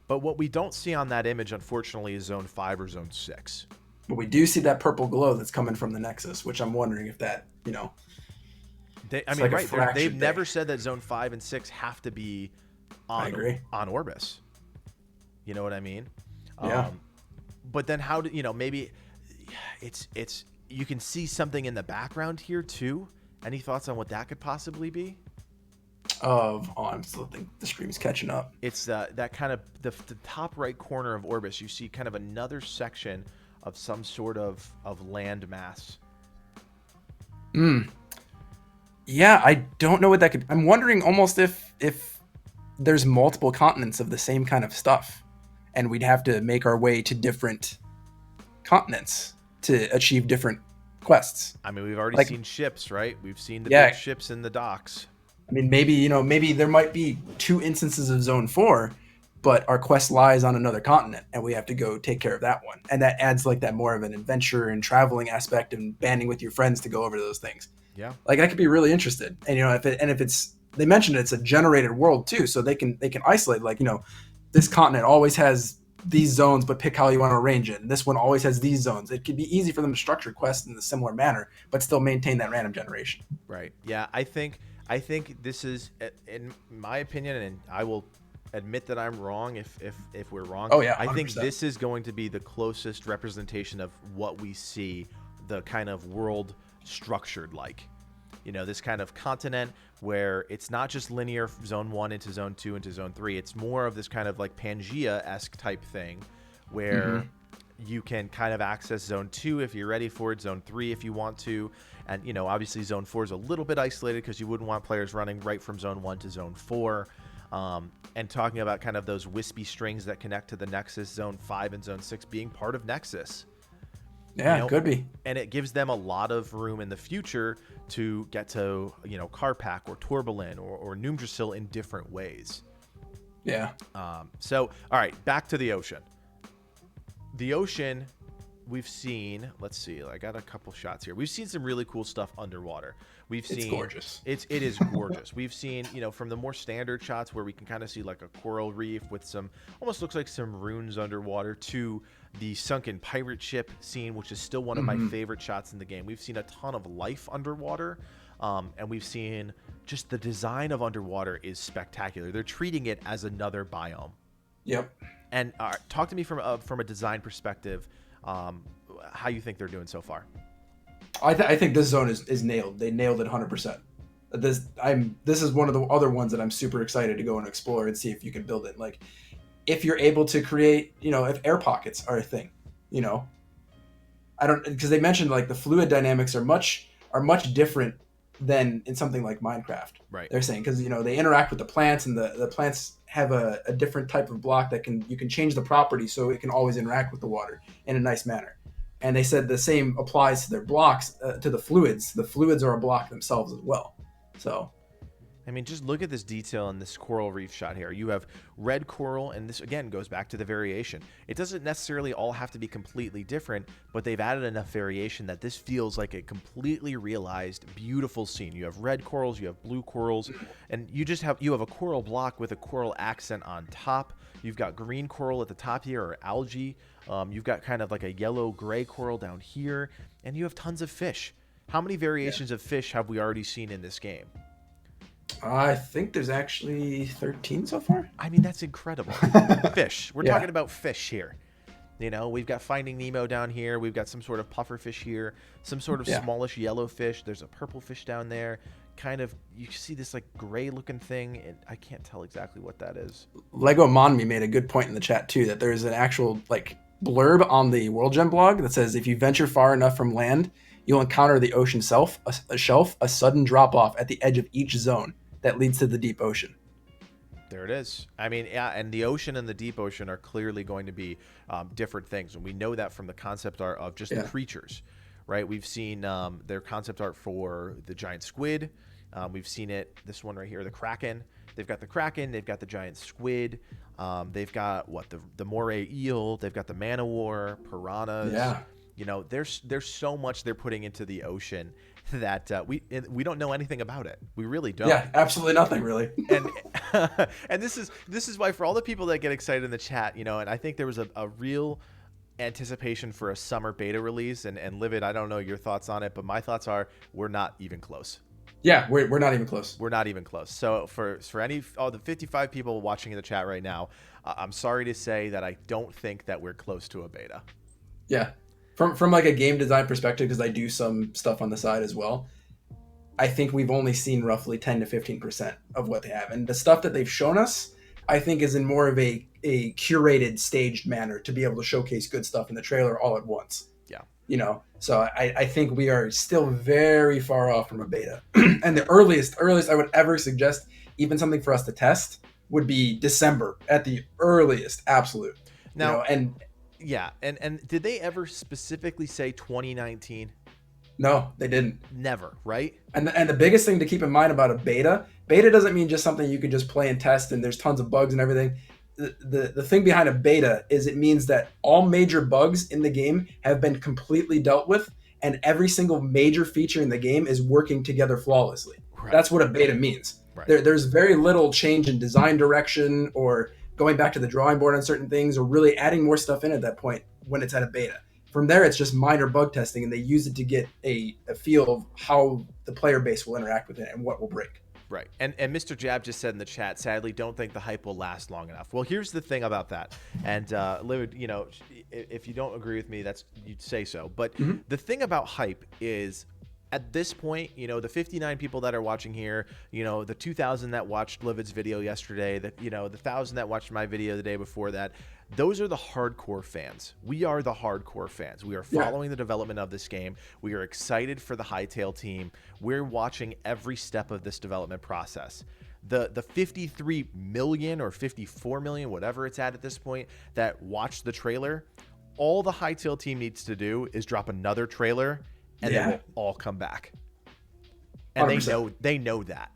But what we don't see on that image, unfortunately, is zone 5 or zone 6. But we do see that purple glow that's coming from the Nexus, which I'm wondering if that, They've never said that zone 5 and 6 have to be on Orbis. You know what I mean? Yeah. But then how do maybe it's you can see something in the background here too. Any thoughts on what that could possibly be? I'm still thinking the stream is catching up. It's that kind of the top right corner of Orbis. You see kind of another section of some sort of land mass. Yeah, I don't know what that could. I'm wondering almost if there's multiple continents of the same kind of stuff, and we'd have to make our way to different continents to achieve different quests. I mean, we've already seen ships, right? We've seen the big ships in the docks. I mean, maybe there might be 2 instances of Zone 4, but our quest lies on another continent, and we have to go take care of that one. And that adds like that more of an adventure and traveling aspect and banding with your friends to go over those things. Yeah. Like I could be really interested. And if it's they mentioned it's a generated world too, so they can isolate this continent always has these zones, but pick how you want to arrange it. And this one always has these zones. It could be easy for them to structure quests in a similar manner, but still maintain that random generation. Right. Yeah, I think this is, in my opinion, and I will admit that I'm wrong if we're wrong. Oh yeah, 100%. I think this is going to be the closest representation of what we see the kind of world structured like. This kind of continent where it's not just linear zone 1 into zone 2 into zone 3. It's more of this kind of like Pangea-esque type thing where you can kind of access zone 2 if you're ready for it, zone 3 if you want to. And, obviously zone 4 is a little bit isolated because you wouldn't want players running right from zone 1 to zone 4. And talking about kind of those wispy strings that connect to the Nexus, zone 5 and zone 6 being part of Nexus. Yeah, it could be. And it gives them a lot of room in the future to get to, Karpak or Tourbalin or Numdrasil in different ways. Yeah. So, all right, back to the ocean. The ocean, we've seen, let's see, I got a couple shots here. We've seen some really cool stuff underwater. It's gorgeous. It is gorgeous. We've seen, from the more standard shots where we can kind of see like a coral reef with some, almost looks like some runes underwater, to the sunken pirate ship scene, which is still one of my favorite shots in the game. We've seen a ton of life underwater, and we've seen just the design of underwater is spectacular. They're treating it as another biome. Yep. And talk to me from a design perspective, how you think they're doing so far. I think this zone is nailed. They nailed it 100%. This is one of the other ones that I'm super excited to go and explore and see if you can build it. Like, if you're able to create, if air pockets are a thing, I don't, because they mentioned like the fluid dynamics are much different than in something like Minecraft. Right. They're saying because they interact with the plants, and the plants have a different type of block that you can change the property so it can always interact with the water in a nice manner. And they said the same applies to their blocks, to the fluids. The fluids are a block themselves as well. So, I mean, just look at this detail in this coral reef shot here. You have red coral, and this again goes back to the variation. It doesn't necessarily all have to be completely different, but they've added enough variation that this feels like a completely realized, beautiful scene. You have red corals, you have blue corals, and you have a coral block with a coral accent on top. You've got green coral at the top here, or algae. You've got kind of like a yellow-gray coral down here, and you have tons of fish. How many variations of fish have we already seen in this game? I think there's actually 13 so far. I mean, that's incredible. Fish. We're talking about fish here. We've got Finding Nemo down here. We've got some sort of pufferfish here, some sort of smallish yellow fish. There's a purple fish down there. Kind of, you see this like gray looking thing, and I can't tell exactly what that is. Lego Monmi made a good point in the chat too, that there's an actual like blurb on the World Gem blog that says if you venture far enough from land, you'll encounter the ocean shelf, a sudden drop off at the edge of each zone that leads to the deep ocean. There it is. I mean, yeah, and the ocean and the deep ocean are clearly going to be different things, and we know that from the concept art of just the creatures, right? We've seen their concept art for the giant squid. We've seen this one right here, the Kraken. They've got the Kraken. They've got the giant squid. They've got the moray eel. They've got the man-o-war, piranhas. Yeah. There's so much they're putting into the ocean that we don't know anything about it. We really don't. Yeah, absolutely nothing really. And and this is why, for all the people that get excited in the chat, and I think there was a real anticipation for a summer beta release. And Livid, I don't know your thoughts on it, but my thoughts are we're not even close. Yeah, we're not even close. We're not even close. So for the 55 people watching in the chat right now, I'm sorry to say that I don't think that we're close to a beta. Yeah. From like a game design perspective, because I do some stuff on the side as well, I think we've only seen roughly 10 to 15% of what they have. And the stuff that they've shown us, I think, is in more of a curated, staged manner to be able to showcase good stuff in the trailer all at once. Yeah. So I think we are still very far off from a beta. And the earliest I would ever suggest, even something for us to test, would be December at the earliest, absolute. Now, yeah, and did they ever specifically say 2019? No, they didn't. Never, right? And the biggest thing to keep in mind about a beta doesn't mean just something you can just play and test and there's tons of bugs and everything. The thing behind a beta is it means that all major bugs in the game have been completely dealt with, and every single major feature in the game is working together flawlessly. Right. That's what a beta means. Right. There's very little change in design direction or going back to the drawing board on certain things or really adding more stuff in at that point when it's at a beta. From there, it's just minor bug testing, and they use it to get a feel of how the player base will interact with it and what will break. Right. And Mr. Jab just said in the chat, sadly, don't think the hype will last long enough. Well, here's the thing about that. And, Livid, if you don't agree with me, you'd say so. But the thing about hype is, at this point, the 59 people that are watching here, the 2,000 that watched Livid's video yesterday, the 1,000 that watched my video the day before that, those are the hardcore fans. We are the hardcore fans. We are following the development of this game. We are excited for the Hytale team. We're watching every step of this development process. The 53 million or 54 million, whatever it's at this point, that watched the trailer, all the Hytale team needs to do is drop another trailer, and they will all come back. And 100%. they know that.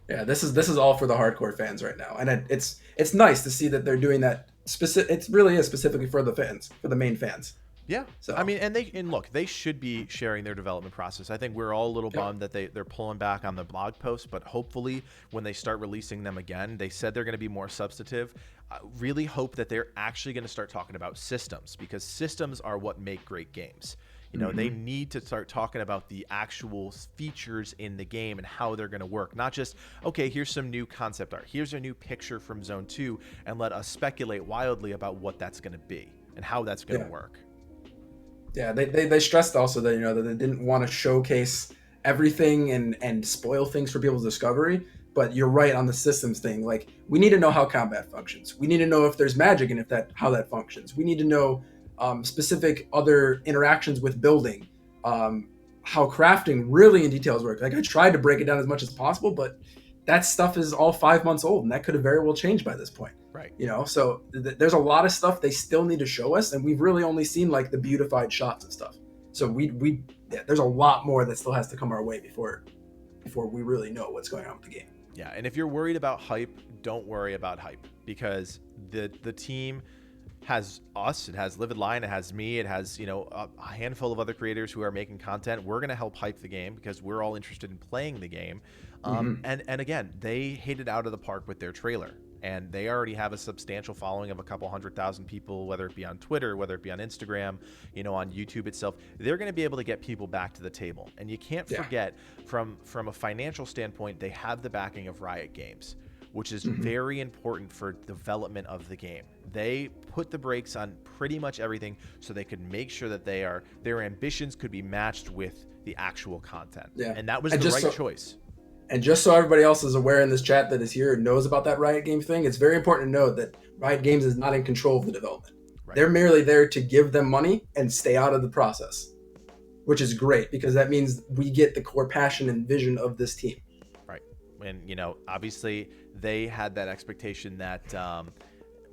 Yeah, this is all for the hardcore fans right now, and it's nice to see that they're doing that. It really is specifically for the fans, for the main fans. Yeah. So I mean, and look, they should be sharing their development process. I think we're all a little bummed that they're pulling back on the blog posts, but hopefully when they start releasing them again, they said they're going to be more substantive. I really hope that they're actually going to start talking about systems, because systems are what make great games. You know, they need to start talking about the actual features in the game and how they're going to work. Not just, okay, here's some new concept art. Here's a new picture from Zone 2, and let us speculate wildly about what that's going to be and how that's going to work. Yeah, they stressed also that, you know, that they didn't want to showcase everything and spoil things for people's discovery. But you're right on the systems thing. Like, we need to know how combat functions. We need to know if there's magic and how that functions. We need to know specific other interactions with building, how crafting really in details work. Like, I tried to break it down as much as possible, but that stuff is all 5 months old, and that could have very well changed by this point. Right. You know, so there's a lot of stuff they still need to show us, and we've really only seen like the beautified shots and stuff. So there's a lot more that still has to come our way before we really know what's going on with the game. Yeah, and if you're worried about hype, don't worry about hype, because the team has us, it has TheLividLion, it has me, it has, you know, a handful of other creators who are making content. We're going to help hype the game because we're all interested in playing the game. And again, they hit it out of the park with their trailer, and they already have a substantial following of a couple 100,000 people, whether it be on Twitter, whether it be on Instagram, you know, on YouTube itself. They're going to be able to get people back to the table. And you can't forget, from a financial standpoint, they have the backing of Riot Games, which is very important for development of the game. They put the brakes on pretty much everything so they could make sure that their ambitions could be matched with the actual content. Yeah. And that was the right choice. And just so everybody else is aware in this chat that is here and knows about that Riot Games thing, it's very important to note that Riot Games is not in control of the development. Right. They're merely there to give them money and stay out of the process, which is great because that means we get the core passion and vision of this team. Right. And, you know, obviously they had that expectation that,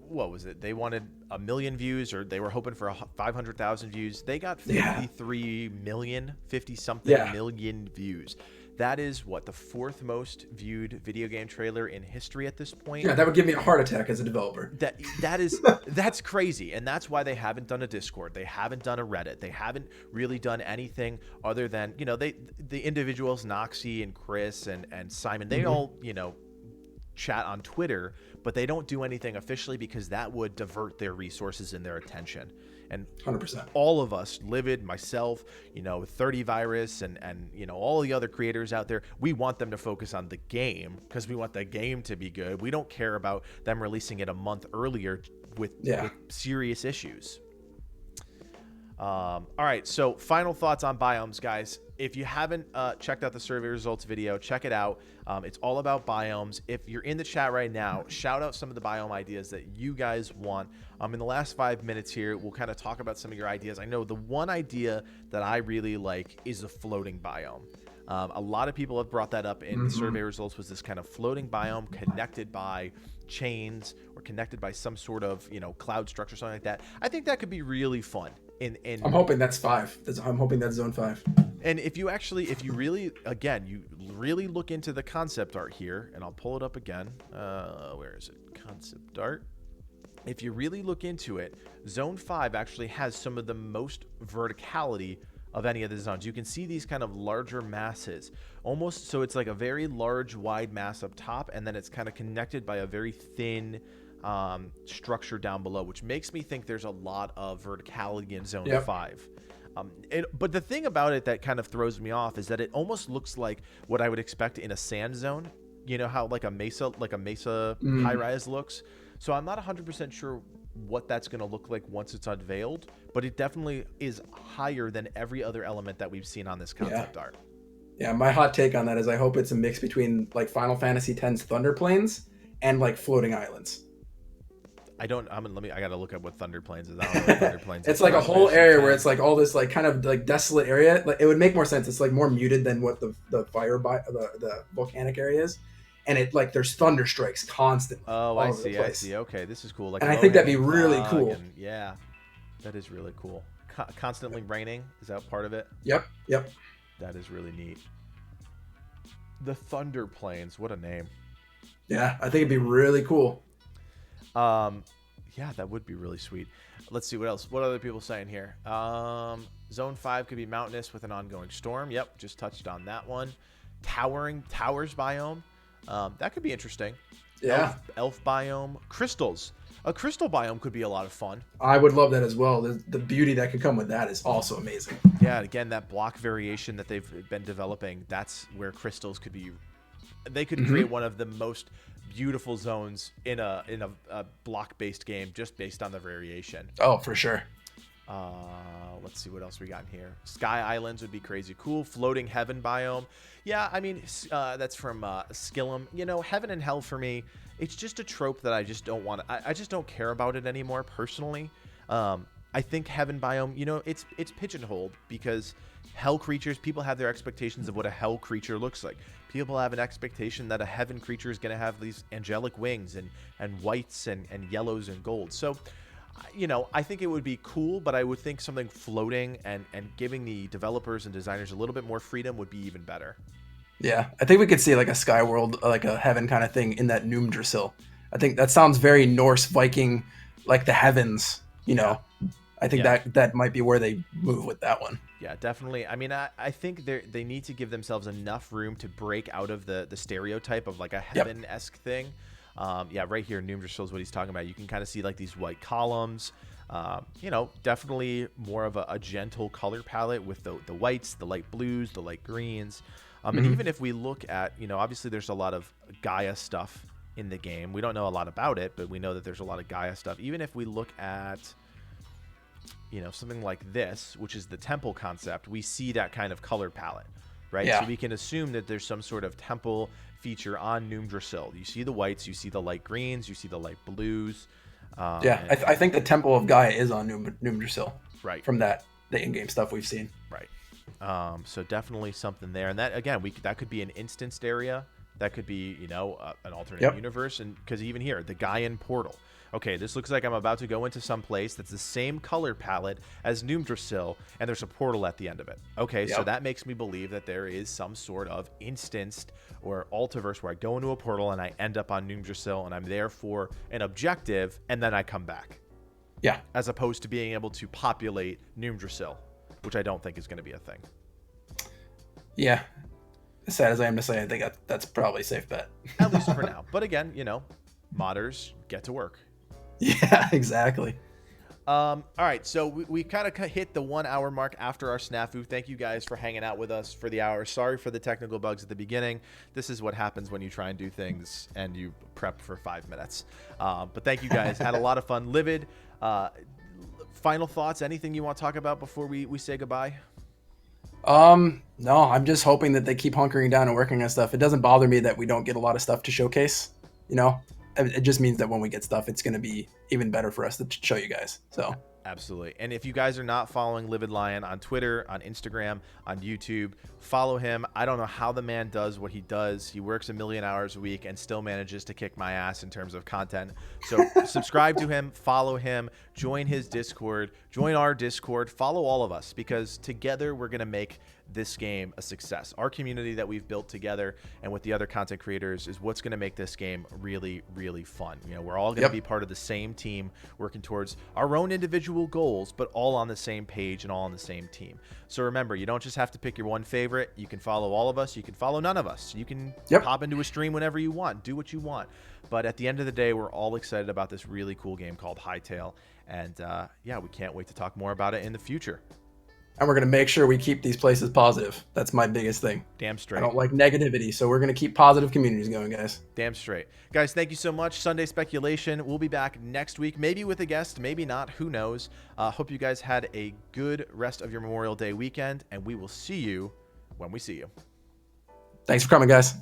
what was it? They wanted 1 million views, or they were hoping for 500,000 views. They got 53 million, 50-something million views. That is what, the 4th most viewed video game trailer in history at this point. Yeah, that would give me a heart attack as a developer. That's crazy, and that's why they haven't done a Discord. They haven't done a Reddit. They haven't really done anything other than, you know, the individuals, Noxie and Chris and Simon. They all, you know, chat on Twitter, but they don't do anything officially because that would divert their resources and their attention. And 100%. All of us, Livid, myself, you know, 30 Virus, and you know, all the other creators out there, we want them to focus on the game because we want the game to be good. We don't care about them releasing it a month earlier with serious issues. All right, so final thoughts on Biomes, guys. If you haven't checked out the survey results video, check it out. It's all about Biomes. If you're in the chat right now, shout out some of the biome ideas that you guys want. In the last 5 minutes here, we'll kind of talk about some of your ideas. I know the one idea that I really like is a floating biome. A lot of people have brought that up in the survey results, was this kind of floating biome connected by chains or connected by some sort of, you know, cloud structure, something like that. I think that could be really fun. I'm hoping that's 5. I'm hoping that's Zone 5. And if you really look into the concept art here, and I'll pull it up again. Where is it? Concept art. If you really look into it, Zone 5 actually has some of the most verticality of any of the zones. You can see these kind of larger masses, almost, so it's like a very large, wide mass up top, and then it's kind of connected by a very thin structure down below, which makes me think there's a lot of verticality in Zone 5. But the thing about it that kind of throws me off is that it almost looks like what I would expect in a sand zone. You know how like a mesa high rise looks. So I'm not 100% sure what that's going to look like once it's unveiled, but it definitely is higher than every other element that we've seen on this concept art. Yeah, my hot take on that is I hope it's a mix between like Final Fantasy X's Thunder Plains and like floating islands. I gotta look up what Thunder Plains is. I don't know what Thunder Plains is. It's like a whole area where it's like all this like kind of like desolate area. Like it would make more sense. It's like more muted than what the volcanic area is. And it like there's thunder strikes constantly. Oh, I see. Okay, this is cool. Like, and I think that'd be really cool. Yeah, that is really cool. Constantly raining, is that part of it? Yep. That is really neat. The Thunder Plains, what a name. Yeah, I think it'd be really cool. Yeah, that would be really sweet. Let's see what else. What are other people saying here? Zone 5 could be mountainous with an ongoing storm. Yep, just touched on that one. Towers biome. That could be interesting. Yeah. Elf biome. Crystals. A crystal biome could be a lot of fun. I would love that as well. The beauty that could come with that is also amazing. Yeah, Yeah, again, that block variation that they've been developing, that's where crystals could be. They could create one of the most beautiful zones in a block-based game just based on the variation. Oh, for sure. Let's see what else we got in here. Sky Islands would be crazy cool. Floating Heaven biome. Yeah, I mean, that's from Skillum. You know, Heaven and Hell for me, it's just a trope that I just don't want to. I just don't care about it anymore personally. I think Heaven biome, you know, it's pigeonholed because hell creatures, people have their expectations of what a hell creature looks like. People have an expectation that a heaven creature is going to have these angelic wings and whites and yellows and gold. So, you know, I think it would be cool, but I would think something floating and giving the developers and designers a little bit more freedom would be even better. Yeah, I think we could see like a sky world, like a heaven kind of thing in that Numdrassil. I think that sounds very Norse Viking, like the heavens, you know. I think that might be where they move with that one. Yeah, definitely. I mean, I think they need to give themselves enough room to break out of the stereotype of like a heaven-esque thing. Yeah, right here, Numdrassil is what he's talking about. You can kind of see like these white columns. You know, definitely more of a gentle color palette with the whites, the light blues, the light greens. And even if we look at, you know, obviously there's a lot of Gaia stuff in the game. We don't know a lot about it, but we know that there's a lot of Gaia stuff. Even if we look at, you know, something like this, which is the temple concept, we see that kind of color palette, right? Yeah. So we can assume that there's some sort of temple feature on Numdrassil. You see the whites, you see the light greens, you see the light blues. I think the Temple of Gaia is on Numdrassil. Right. From the in-game stuff we've seen. Right. So definitely something there. And that, again, that could be an instanced area. That could be, you know, an alternate universe. And because even here, the Gaian portal. Okay, this looks like I'm about to go into some place that's the same color palette as Numdrassil, and there's a portal at the end of it. Okay, so that makes me believe that there is some sort of instanced or altiverse where I go into a portal and I end up on Numdrassil, and I'm there for an objective, and then I come back. Yeah. As opposed to being able to populate Numdrassil, which I don't think is going to be a thing. Yeah. As sad as I am to say, I think that's probably a safe bet. At least for now. But again, you know, modders get to work. Yeah, exactly. All right, so we kind of hit the 1 hour mark after our snafu. Thank you guys for hanging out with us for the hour. Sorry for the technical bugs at the beginning. This is what happens when you try and do things and you prep for 5 minutes. But thank you guys. Had a lot of fun. Livid, final thoughts? Anything you want to talk about before we say goodbye? No, I'm just hoping that they keep hunkering down and working on stuff. It doesn't bother me that we don't get a lot of stuff to showcase, you know? It just means that when we get stuff, it's going to be even better for us to show you guys. So absolutely. And if you guys are not following LividLion on Twitter, on Instagram, on YouTube, follow him. I don't know how the man does what he does. He works 1 million hours a week and still manages to kick my ass in terms of content. So subscribe to him, follow him, join his Discord, join our Discord, follow all of us, because together we're going to make this game a success. Our community that we've built together and with the other content creators is what's going to make this game really, really fun. You know, we're all going to be part of the same team, working towards our own individual goals, but all on the same page and all on the same team. So remember, you don't just have to pick your one favorite. You can follow all of us. You can follow none of us. You can pop into a stream whenever you want, do what you want. But at the end of the day, we're all excited about this really cool game called Hytale. And yeah, we can't wait to talk more about it in the future. And we're going to make sure we keep these places positive. That's my biggest thing. Damn straight. I don't like negativity, so we're going to keep positive communities going, guys. Damn straight. Guys, thank you so much. Sunday Speculation. We'll be back next week, maybe with a guest, maybe not. Who knows? Hope you guys had a good rest of your Memorial Day weekend, and we will see you when we see you. Thanks for coming, guys.